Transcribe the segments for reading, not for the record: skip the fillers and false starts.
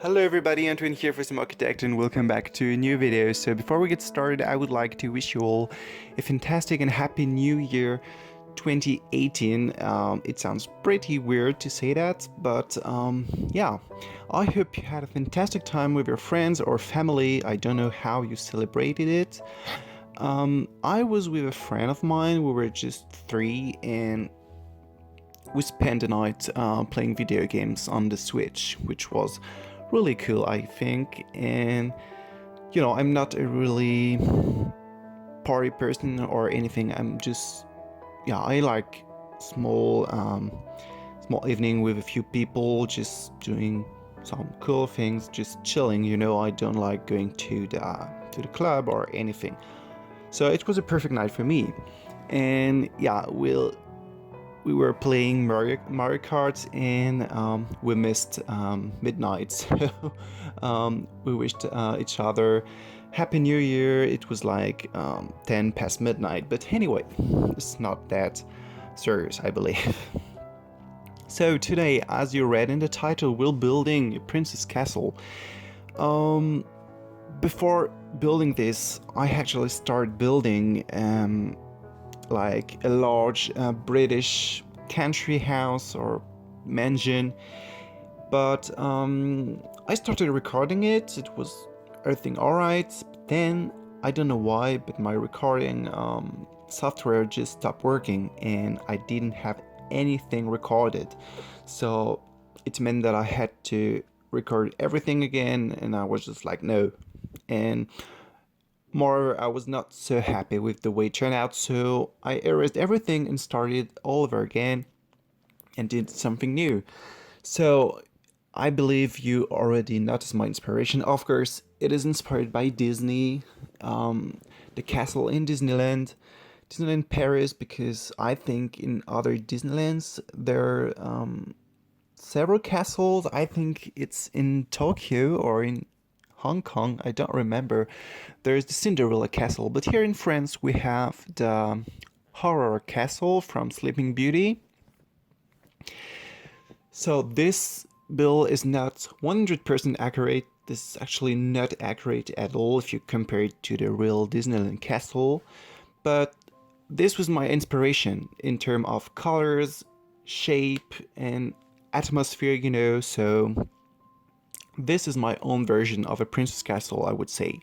Hello everybody, Antoine here for Simarchitecture and welcome back to a new video. So before we get started, I would like to wish you all a fantastic and happy new year 2018. It sounds pretty weird to say that, but yeah, I hope you had a fantastic time with your friends or family. I don't know how you celebrated it. I was with a friend of mine. We were just three and we spent the night playing video games on the Switch, which was really cool, I think. And you know, I'm not a really party person or anything. I'm just, yeah, I like small small evening with a few people, just doing some cool things, just chilling. You know, I don't like going to the club or anything. So it was a perfect night for me. And yeah, we were playing Mario Kart and we missed midnight. So we wished each other Happy New Year. It was like 10 past midnight, but anyway, it's not that serious, I believe. So today, as you read in the title, we're building a princess castle. Before building this, I actually started building like a large British country house or mansion, but I started recording it. It was everything alright, but then I don't know why, but my recording software just stopped working and I didn't have anything recorded. So it meant that I had to record everything again, and I was just like, no. And moreover, I was not so happy with the way it turned out, so I erased everything and started all over again and did something new. So I believe you already noticed my inspiration. Of course, it is inspired by Disney, the castle in Disneyland Paris, because I think in other Disneylands there are several castles. I think it's in Tokyo or in Hong Kong, I don't remember. There's the Cinderella Castle, but here in France we have the Horror Castle from Sleeping Beauty. So this bill is not 100% accurate. This is actually not accurate at all if you compare it to the real Disneyland Castle. But this was my inspiration in terms of colors, shape, and atmosphere, you know, so this is my own version of a princess castle, I would say.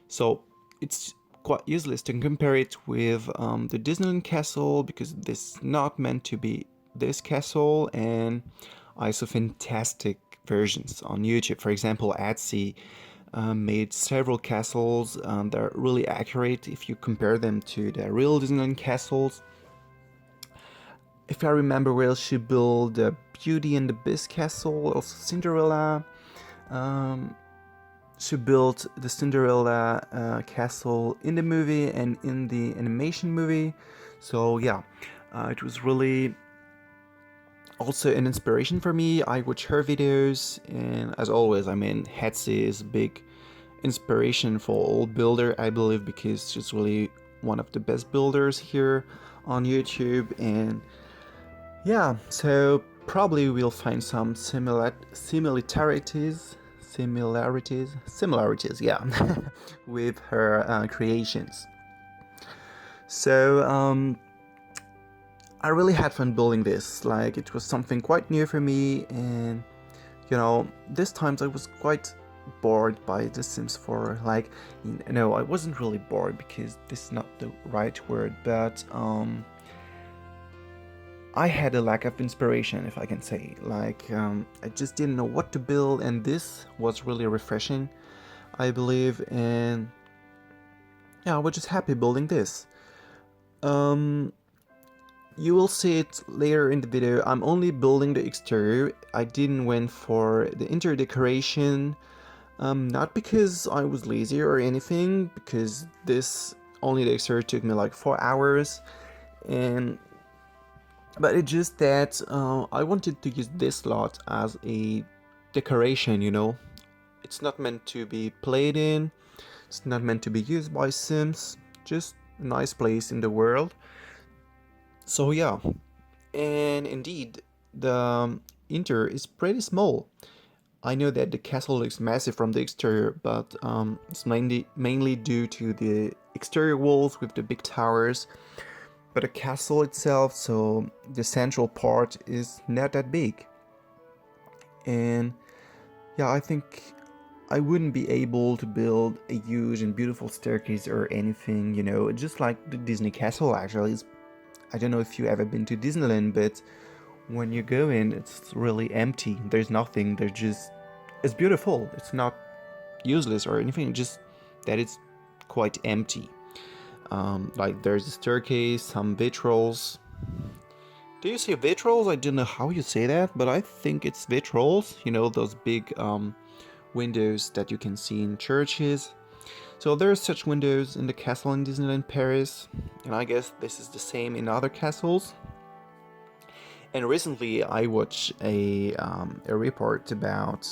So it's quite useless to compare it with the Disneyland castle because this is not meant to be this castle, and I saw fantastic versions on YouTube. For example, Etsy made several castles that are really accurate if you compare them to the real Disneyland castles. If I remember well, she built the Beauty and the Beast castle, also Cinderella. She built the Cinderella castle in the movie and in the animation movie. So yeah, it was really also an inspiration for me. I watch her videos, and as always, I mean, Etsy is a big inspiration for all builder, I believe, because she's really one of the best builders here on YouTube. And yeah, so probably we'll find some similarities, yeah, with her creations. So I really had fun building this. Like, it was something quite new for me, and you know, this times I was quite bored by The Sims 4. Like, no, I wasn't really bored because this is not the right word, but I had a lack of inspiration, if I can say. Like, I just didn't know what to build, and this was really refreshing, I believe. And yeah, I was just happy building this. You will see it later in the video. I'm only building the exterior. I didn't went for the interior decoration, not because I was lazy or anything, because this only the exterior took me like 4 hours, but it's just that I wanted to use this lot as a decoration, you know. It's not meant to be played in, it's not meant to be used by Sims, just a nice place in the world. So yeah, and indeed, the interior is pretty small. I know that the castle looks massive from the exterior, but it's mainly due to the exterior walls with the big towers. But the castle itself, so the central part, is not that big. And yeah, I think I wouldn't be able to build a huge and beautiful staircase or anything, just like the Disney castle actually. I don't know if you ever been to Disneyland, but when you go in, it's really empty. There's nothing. It's beautiful. It's not useless or anything, just that it's quite empty. Like there's a staircase, some vitrals. Do you say vitrals? I don't know how you say that, but I think it's vitrals. Those big windows that you can see in churches. So there's such windows in the castle in Disneyland Paris, and I guess this is the same in other castles. And recently I watched a report about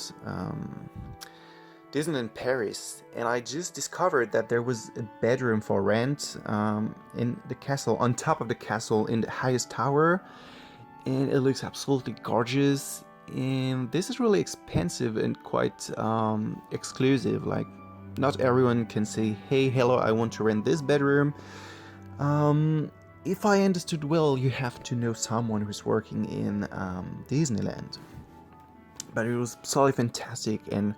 Disneyland Paris, and I just discovered that there was a bedroom for rent in the castle, on top of the castle in the highest tower, and it looks absolutely gorgeous. And this is really expensive and quite exclusive. Like, not everyone can say, hey, hello, I want to rent this bedroom. If I understood well, you have to know someone who's working in Disneyland. But it was absolutely fantastic, and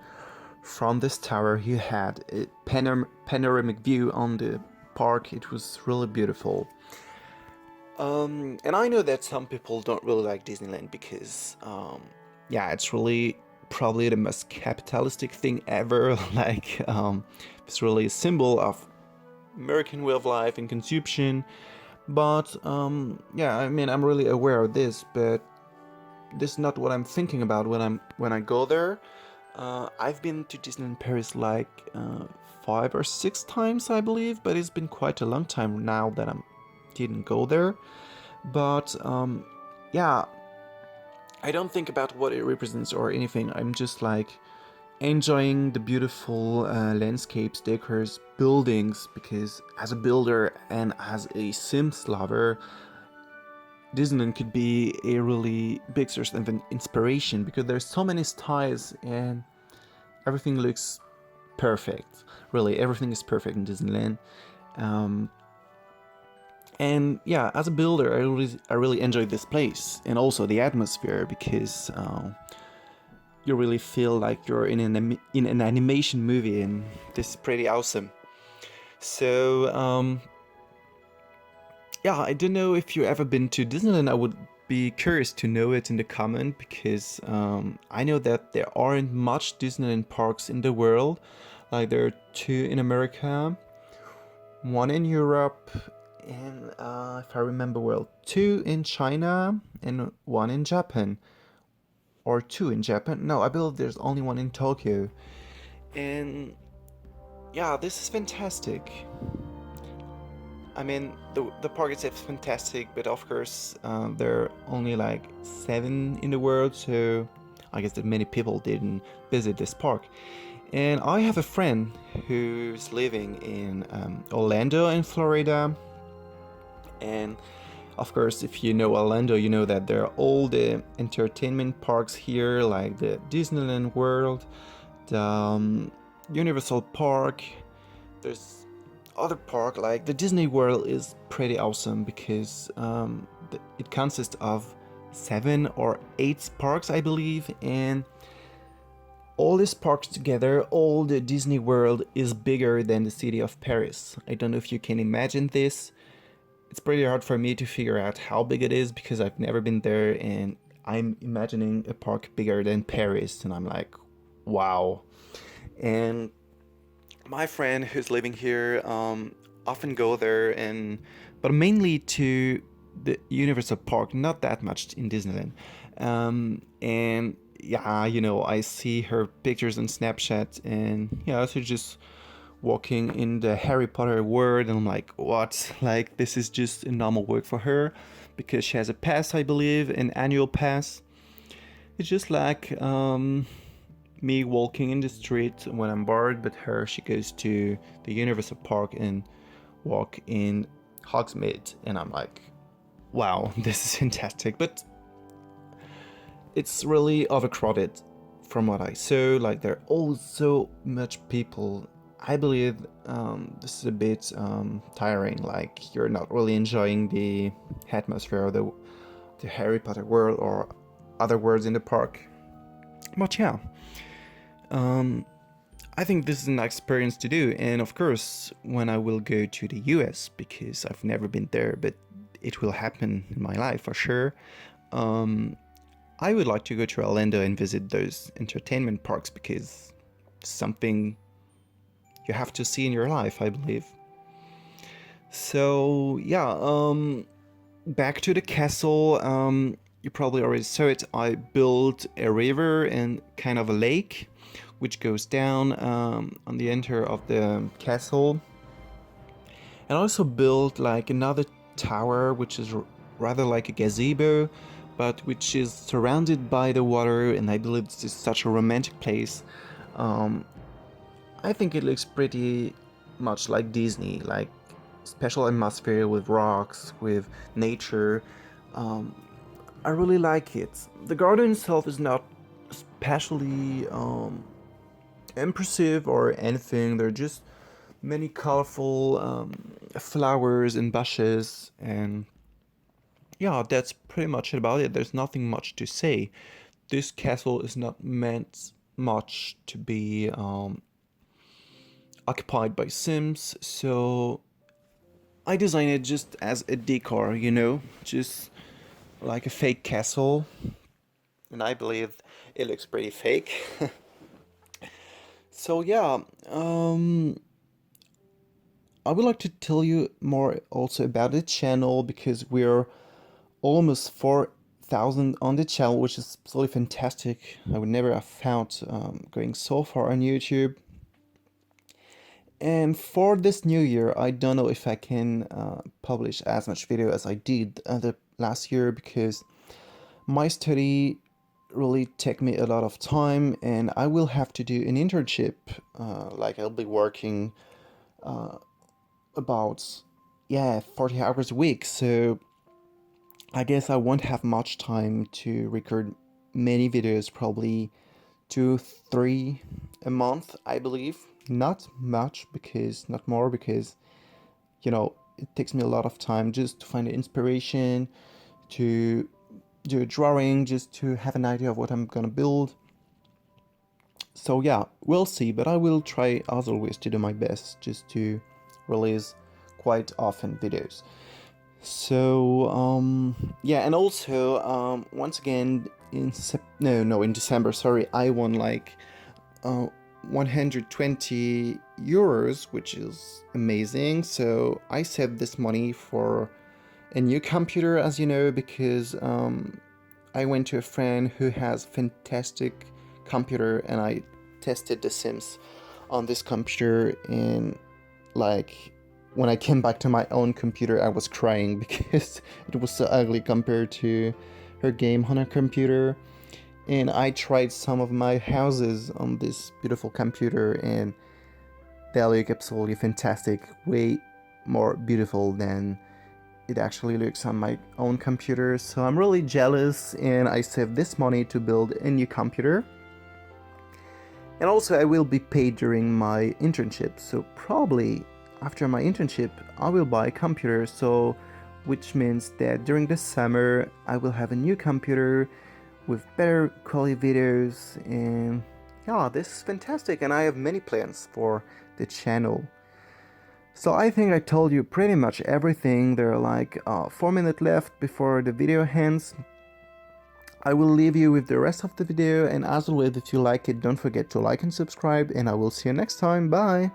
from this tower you had a panoramic view on the park. It was really beautiful. And I know that some people don't really like Disneyland because, it's really probably the most capitalistic thing ever. Like, it's really a symbol of American way of life and consumption. But I'm really aware of this, but this is not what I'm thinking about when I go there. I've been to Disneyland Paris like 5 or 6 times, I believe, but it's been quite a long time now that I didn't go there. But I don't think about what it represents or anything. I'm just like enjoying the beautiful landscapes, decors, buildings, because as a builder and as a Sims lover, Disneyland could be a really big source of inspiration, because there's so many styles and everything looks perfect. Really, everything is perfect in Disneyland. And yeah, as a builder, I really enjoy this place, and also the atmosphere, because you really feel like you're in an animation movie, and this is pretty awesome. So I don't know if you've ever been to Disneyland. I would be curious to know it in the comment, because I know that there aren't much Disneyland parks in the world. Like, there are 2 in America, 1 in Europe, and if I remember well, 2 in China and 1 in Japan. Or 2 in Japan. No, I believe there's only 1 in Tokyo. And yeah, this is fantastic. I mean, the park itself is fantastic, but of course there are only like 7 in the world, so I guess that many people didn't visit this park. And I have a friend who's living in Orlando in Florida, and of course, if you know Orlando, you know that there are all the entertainment parks here, like the Disneyland World, the Universal Park. There's other park, like the Disney World is pretty awesome, because it consists of 7 or 8 parks, I believe, and all these parks together, all the Disney World is bigger than the city of Paris. I don't know if you can imagine this. It's pretty hard for me to figure out how big it is, because I've never been there, and I'm imagining a park bigger than Paris, and I'm like, wow. And my friend who's living here often go there, but mainly to the Universal Park, not that much in Disneyland. And yeah, I see her pictures on Snapchat, and she's just walking in the Harry Potter world, and I'm like, what? Like, this is just a normal work for her, because she has a pass, I believe, an annual pass. It's just like me walking in the street when I'm bored, but she goes to the Universal Park and walk in Hogsmeade, and I'm like, wow, this is fantastic. But it's really overcrowded from what I saw, like there are all so much people. I believe this is a bit tiring, like you're not really enjoying the atmosphere of the Harry Potter world or other worlds in the park. But yeah, I think this is an experience to do, and of course when I will go to the US, because I've never been there, but it will happen in my life for sure. I would like to go to Orlando and visit those entertainment parks, because it's something you have to see in your life, I believe. So yeah, back to the castle. You probably already saw it. I built a river and kind of a lake, which goes down on the enter of the castle. And I also built like another tower, which is rather like a gazebo, but which is surrounded by the water, and I believe this is such a romantic place. I think it looks pretty much like Disney, like special atmosphere with rocks, with nature. I really like it. The garden itself is not especially impressive or anything. There are just many colorful flowers and bushes, and yeah, that's pretty much about it. There's nothing much to say. This castle is not meant much to be occupied by Sims, so I designed it just as a decor, you know, just like a fake castle, and I believe it looks pretty fake. So yeah, I would like to tell you more also about the channel, because we're almost 4,000 on the channel, which is absolutely fantastic. I would never have found going so far on YouTube. And for this new year, I don't know if I can publish as much video as I did the last year, because my study really take me a lot of time, and I will have to do an internship. Like I'll be working about 40 hours a week, so I guess I won't have much time to record many videos, probably 2-3 a month, I believe. Not much, because not more, because you know, it takes me a lot of time just to find the inspiration, to do a drawing, just to have an idea of what I'm gonna build. So yeah, we'll see, but I will try as always to do my best just to release quite often videos. So yeah, and also once again in December, sorry, I won like 120 euros, which is amazing. So I saved this money for a new computer, as you know, because I went to a friend who has fantastic computer, and I tested The Sims on this computer, and like when I came back to my own computer, I was crying because it was so ugly compared to her game on her computer. And I tried some of my houses on this beautiful computer, and they look absolutely fantastic, way more beautiful than it actually looks on my own computer. So I'm really jealous, and I saved this money to build a new computer. And also I will be paid during my internship, so probably after my internship I will buy a computer, so which means that during the summer I will have a new computer with better quality videos. And yeah, this is fantastic, and I have many plans for the channel. So I think I told you pretty much everything. There are like 4 minutes left before the video ends. I will leave you with the rest of the video, and as always, if you like it, don't forget to like and subscribe, and I will see you next time. Bye!